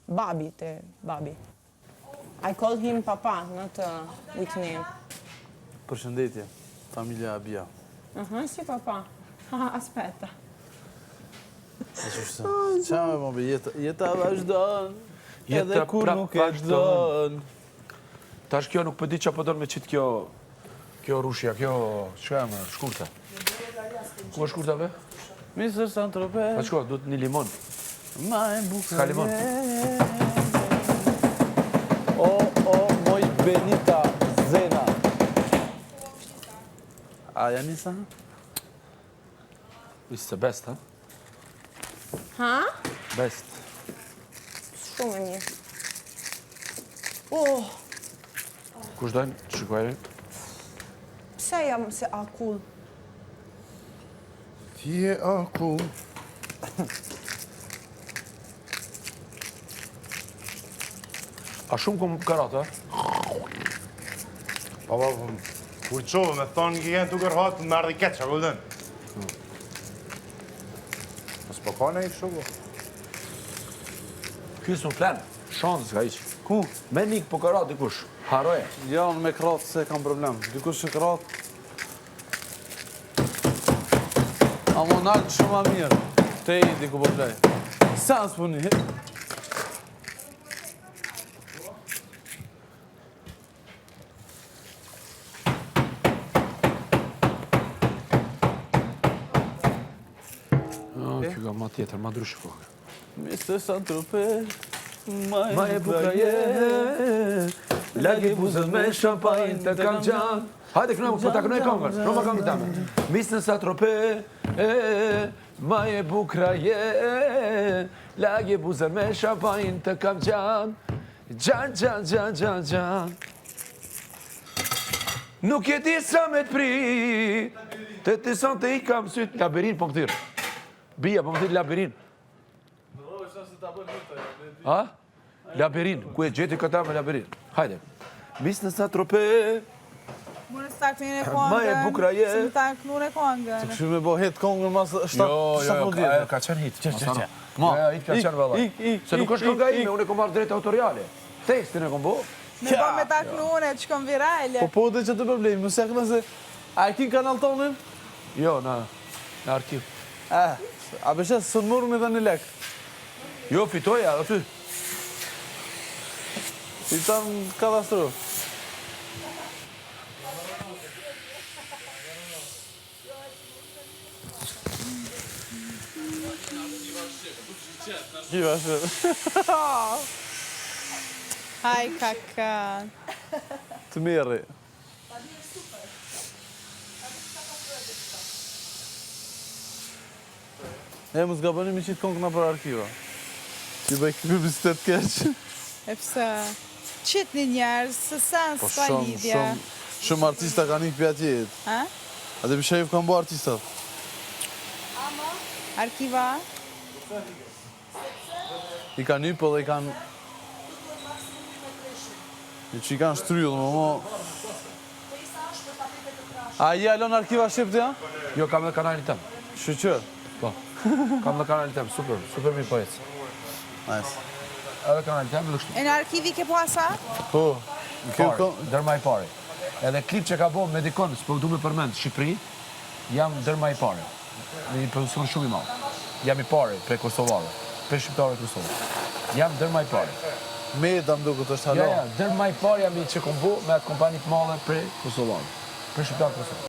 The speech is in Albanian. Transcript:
Bobby, te Bobby. I call him Papa, not with name. Përshëndetje, familja Abia. Si Papa. Aspetta. Qa me më bë, jeta vazhdon, edhe kur nuk e don. Tash kjo nuk përdi që përdojnë me qitë kjo rushja, kjo që e më shkurta. Ku është shkurta be? Mr. Saint-Tropez. Pa shko, duhet një limon. Ma e buka. Ska limon. Moj Benita Zena. A janë njësa? It's the best, ha? Ha? Best. Shumë e mirë. Kush dojnë? Shikojnë? Pse jam se akull? Ti je akull. A shumë kom karata? Baba, kur qovë me thonë një jenë të kërhatë, më ardhe keqa, këllën. Mos po ka në i shumë. Kjo s'u flenë, shansë ka iqë. Ku? Me nikë po karata dikush, haroje. Ja, unë me kratë se kam problem. Dikush që kratë. A më nalë shumë a mirë. Te i diku po plej. Sa nësë puni? Kjo ka ma tjetër, ma ndryshë kohë. Mr. Saint-Tropez, Ma e buka je, lagi buzën me shampajnë të kam gjanë. Hajde, po ta kënoj kongën, në ma kongën tame. Mr. Saint-Tropez, ma e bukra je, lagi buzën me shampajnë të kam gjanë. Gjan. Nuk je ti sa me të pri, të son të i kam sytë. Labirin, po më thyrë. Bia, po më thyrë labirin. Ha? Labirin, ku e gjeti këta me labirin. Hajde. Mr. Saint-Tropez, Mune s'ta kënjën e kongën. ma e bukra je. Si më ta kënur e kongën. Të këshu me bo hit kongën mas 7 djetë. Ka qenë hit. Që. Ma, hit ka qenë vëlla. Se nuk është kënga ime, unë e kom marrë drejt autoriale. Tekstin e kom bo. Me ba me ta kënur e që kom virale. Po dhe që të problemi, më sekë nëse... A e ki kanal tonin? Jo, në arkiv. A beshe së në murë me dhe një lek. Jo, fitoja, aty. I tanë kadastru. Kiva shë. Haj, kaka. Të mirë. Më zgabëni mi qitë kongë nga për arkiva. Që i bëj publicitet keq. E pëse, qitë një njerës, së sen s'ka lidhja. Shumë artista ka një këpja tjetë. Ha? A dhe bishajif kanë bo artistat. Arkiva? I ka një për dhe i kanë... I që i kanë shtryllë, më mo... A i alon arkiva Shqipë ja? Jo, kam dhe kanalin tem. Shqyqër? Po. Kam dhe kanalin tem, super mi pojec. Nice. Edhe kanalin tem, lështu. E në arkivi ke po asa? Po. Dërma i pari. Edhe klip që ka bo me dikon, s'po du me përmend, Shqipëri, jam dërma i pari. Një producion shumë i malë. Jam i pari pre Kosovare, pre Shqiptare Kosovë. Jam dërma i pari. Me e dam duke të është halon. Ja, dërma i pari jam i që kom bo me atë kompanit malë pre Kosovare. Pre Shqiptare Kosovë.